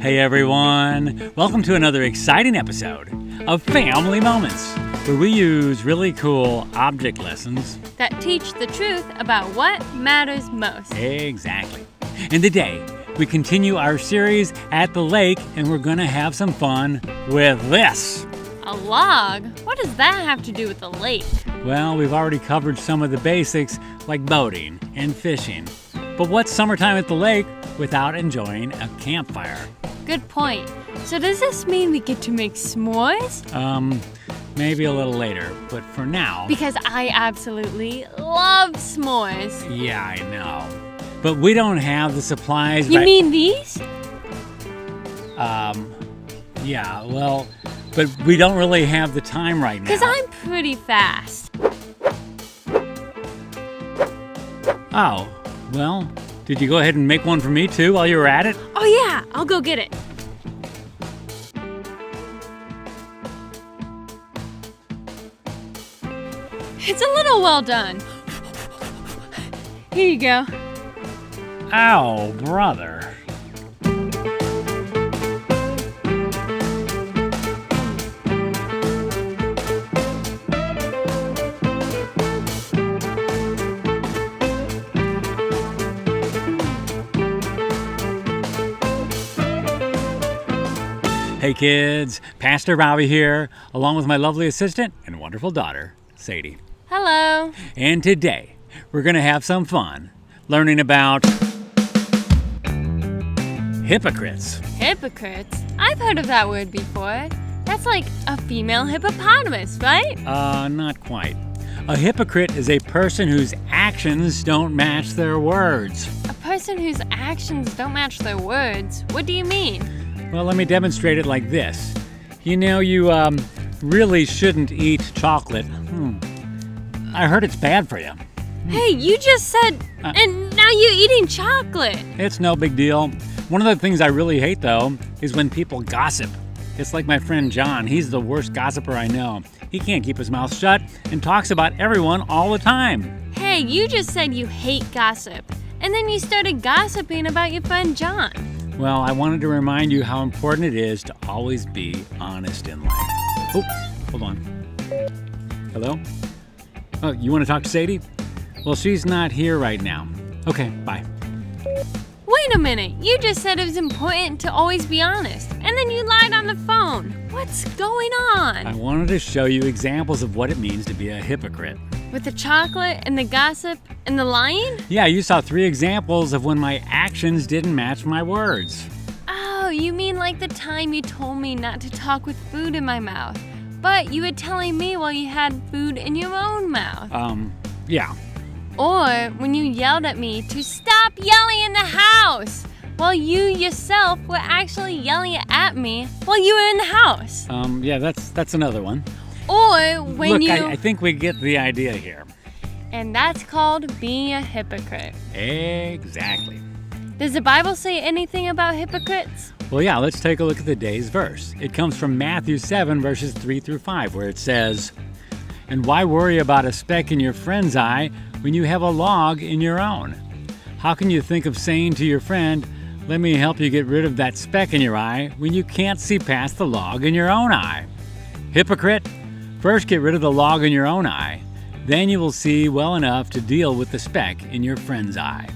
Hey everyone, welcome to another exciting episode of Family Moments, where we use really cool object lessons that teach the truth about what matters most. Exactly. And today, we continue our series at the lake, and we're gonna have some fun with this. A log? What does that have to do with the lake? Well, we've already covered some of the basics like boating and fishing. But what's summertime at the lake without enjoying a campfire? Good point. So does this mean we get to make s'mores? Maybe a little later, but for now... Because I absolutely love s'mores. Yeah, I know. But we don't have the supplies... You mean these? Yeah, well, but we don't really have the time right now. Because I'm pretty fast. Oh, well, did you go ahead and make one for me too while you were at it? Oh yeah, I'll go get it. It's a little well done. Here you go. Ow, brother. Hey kids, Pastor Bobby here, along with my lovely assistant and wonderful daughter, Sadie. Hello. And today, we're going to have some fun learning about hypocrites. Hypocrites? I've heard of that word before. That's like a female hippopotamus, right? Not quite. A hypocrite is a person whose actions don't match their words. A person whose actions don't match their words? What do you mean? Well, let me demonstrate it like this. You know, you really shouldn't eat chocolate. I heard it's bad for you. Hey, you just said, and now you're eating chocolate. It's no big deal. One of the things I really hate, though, is when people gossip. It's like my friend John. He's the worst gossiper I know. He can't keep his mouth shut and talks about everyone all the time. Hey, you just said you hate gossip, and then you started gossiping about your friend John. Well, I wanted to remind you how important it is to always be honest in life. Oh, hold on. Hello? Oh, you want to talk to Sadie? Well, she's not here right now. Okay, bye. Wait a minute. You just said it was important to always be honest, and then you lied on the phone. What's going on? I wanted to show you examples of what it means to be a hypocrite. With the chocolate and the gossip and the lying? Yeah, you saw 3 examples of when my actions didn't match my words. Oh, you mean like the time you told me not to talk with food in my mouth, but you were telling me while you had food in your own mouth. Yeah. Or when you yelled at me to stop yelling in the house, while you yourself were actually yelling at me while you were in the house. Yeah, that's another one. Or when Look, I think we get the idea here. And that's called being a hypocrite. Exactly. Does the Bible say anything about hypocrites? Well, yeah, let's take a look at the day's verse. It comes from Matthew 7, verses 3 through 5, where it says, "And why worry about a speck in your friend's eye when you have a log in your own? How can you think of saying to your friend, 'Let me help you get rid of that speck in your eye,' when you can't see past the log in your own eye? Hypocrite! First get rid of the log in your own eye. Then you will see well enough to deal with the speck in your friend's eye."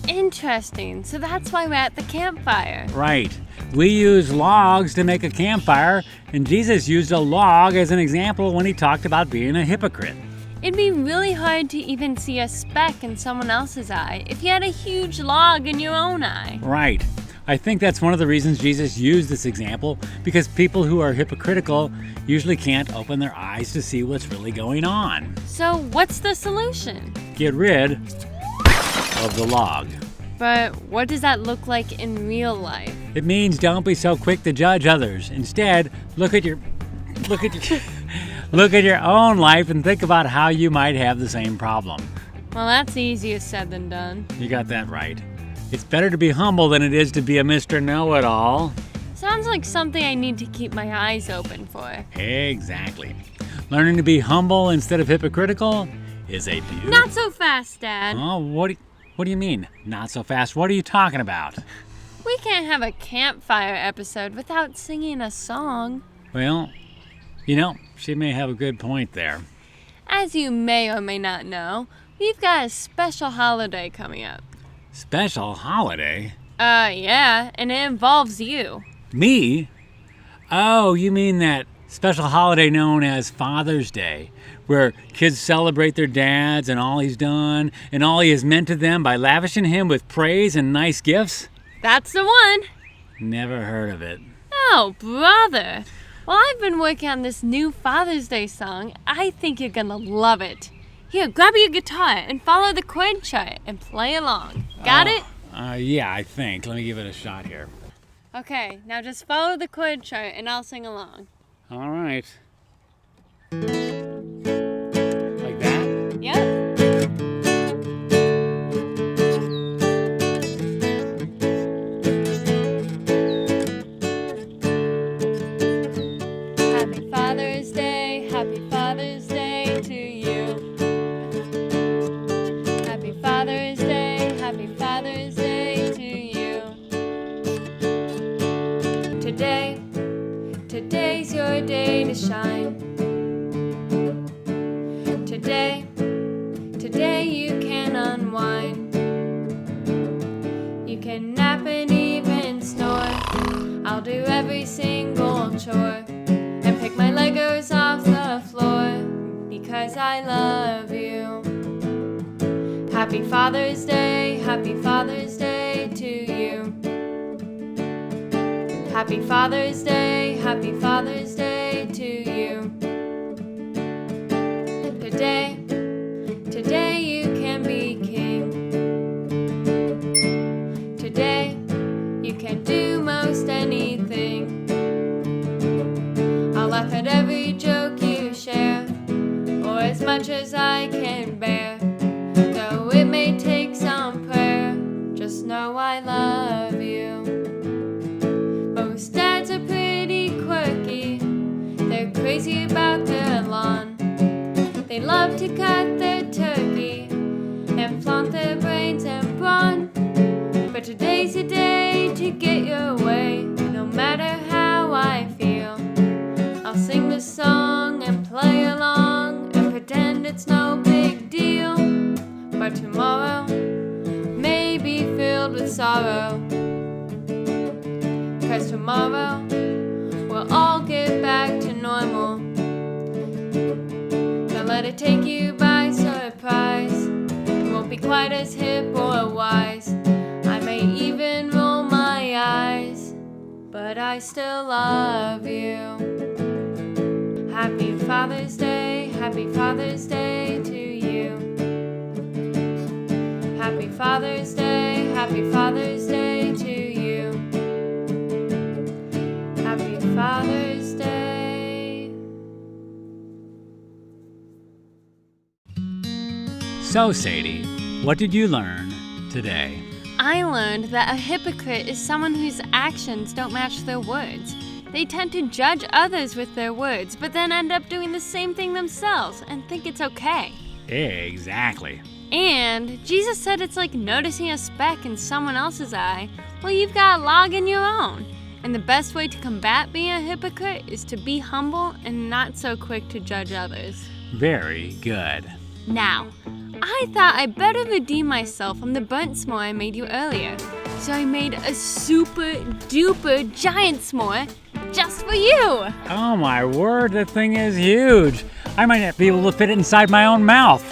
Interesting. So that's why we're at the campfire. Right. We use logs to make a campfire, and Jesus used a log as an example when he talked about being a hypocrite. It'd be really hard to even see a speck in someone else's eye if you had a huge log in your own eye. Right. I think that's one of the reasons Jesus used this example, because people who are hypocritical usually can't open their eyes to see what's really going on. So what's the solution? Get rid of the log. But what does that look like in real life? It means don't be so quick to judge others. Instead, look at your own life and think about how you might have the same problem. Well, that's easier said than done. You got that right. It's better to be humble than it is to be a Mr. Know-It-All. Sounds like something I need to keep my eyes open for. Exactly. Learning to be humble instead of hypocritical is a beauty. Not so fast, Dad. Oh, what do you mean, not so fast? What are you talking about? We can't have a campfire episode without singing a song. Well, she may have a good point there. As you may or may not know, we've got a special holiday coming up. Special holiday? Yeah, and it involves you. Me? Oh, you mean that special holiday known as Father's Day, where kids celebrate their dads and all he's done and all he has meant to them by lavishing him with praise and nice gifts? That's the one. Never heard of it. Oh, brother. Well, I've been working on this new Father's Day song. I think you're gonna love it. Here, grab your guitar and follow the chord chart and play along. Got it? Yeah, I think. Let me give it a shot here. Okay, now just follow the chord chart and I'll sing along. All right. Like that? Yep. Happy Father's Day to you. Happy Father's Day to you. Today's your day to shine. Today you can unwind. You can nap and even snore. I'll do every single chore and pick my Legos off the floor because I love you. Happy Father's Day to you. Happy Father's Day to you. Today you can be king. Today you can do most anything. I'll laugh at every joke you share, or as much as I can bear. Though it may take some prayer, just know I love you. Most dads are pretty quirky. They're crazy about their lawn. They love to cut their turkey and flaunt their brains and brawn. But today's the day to get your way, no matter how I feel. I'll sing the song and play along and pretend it's no big deal. But tomorrow may be filled with sorrow, 'cause tomorrow we'll all get back to normal. Don't let it take you by surprise. It won't be quite as hip or wise. I may even roll my eyes, but I still love you. Happy Father's Day to you. Happy Father's Day to you. Happy Father's Day. So, Sadie, what did you learn today? I learned that a hypocrite is someone whose actions don't match their words. They tend to judge others with their words, but then end up doing the same thing themselves and think it's okay. Exactly. And Jesus said it's like noticing a speck in someone else's eye. Well, you've got a log in your own. And the best way to combat being a hypocrite is to be humble and not so quick to judge others. Very good. Now, I thought I better redeem myself from the burnt s'more I made you earlier. So I made a super duper giant s'more just for you. Oh my word, that thing is huge. I might not be able to fit it inside my own mouth.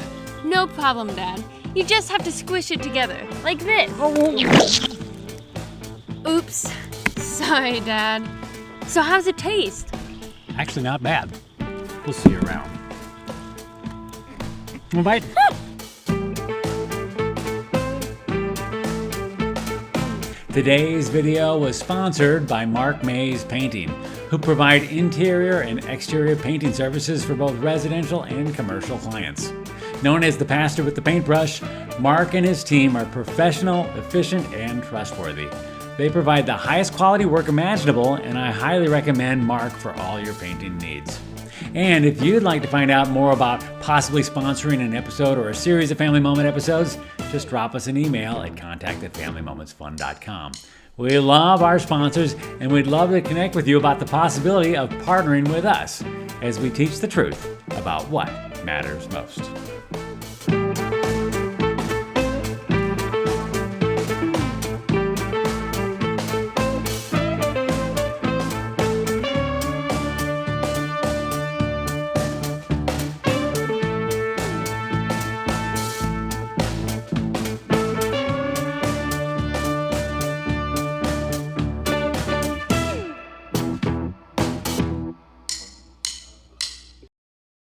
No problem, Dad. You just have to squish it together, like this. Oops. Sorry, Dad. So how's it taste? Actually, not bad. We'll see you around. One bite. Today's video was sponsored by Mark Mays Painting, who provide interior and exterior painting services for both residential and commercial clients. Known as the pastor with the paintbrush, Mark and his team are professional, efficient, and trustworthy. They provide the highest quality work imaginable, and I highly recommend Mark for all your painting needs. And if you'd like to find out more about possibly sponsoring an episode or a series of Family Moment episodes, just drop us an email at contact@familymomentsfun.com. We love our sponsors, and we'd love to connect with you about the possibility of partnering with us as we teach the truth about what matters most.